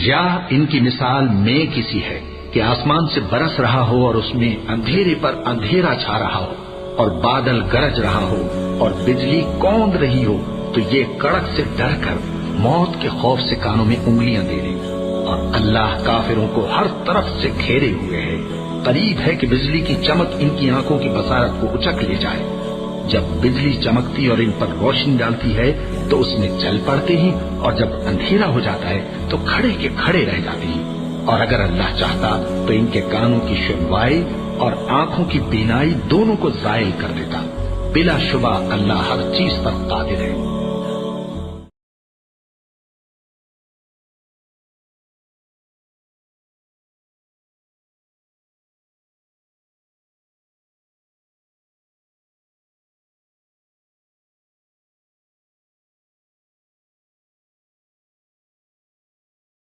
یا ان کی مثال میں کسی ہے کہ آسمان سے برس رہا ہو اور اس میں اندھیرے پر اندھیرا چھا رہا ہو اور بادل گرج رہا ہو اور بجلی کوند رہی ہو، تو یہ کڑک سے ڈر کر موت کے خوف سے کانوں میں انگلیاں دے لے، اور اللہ کافروں کو ہر طرف سے گھیرے ہوئے ہے۔ قریب ہے کہ بجلی کی چمک ان کی آنکھوں کی بصارت کو اچک لے جائے۔ جب بجلی چمکتی اور ان پر روشنی ڈالتی ہے تو اس میں چل پڑتے ہیں، اور جب اندھیرا ہو جاتا ہے تو کھڑے کے کھڑے رہ جاتے ہیں۔ اور اگر اللہ چاہتا تو ان کے کانوں کی سنوائی اور آنکھوں کی بینائی دونوں کو زائل کر دیتا۔ بلا شبہ اللہ ہر چیز پر قادر ہے۔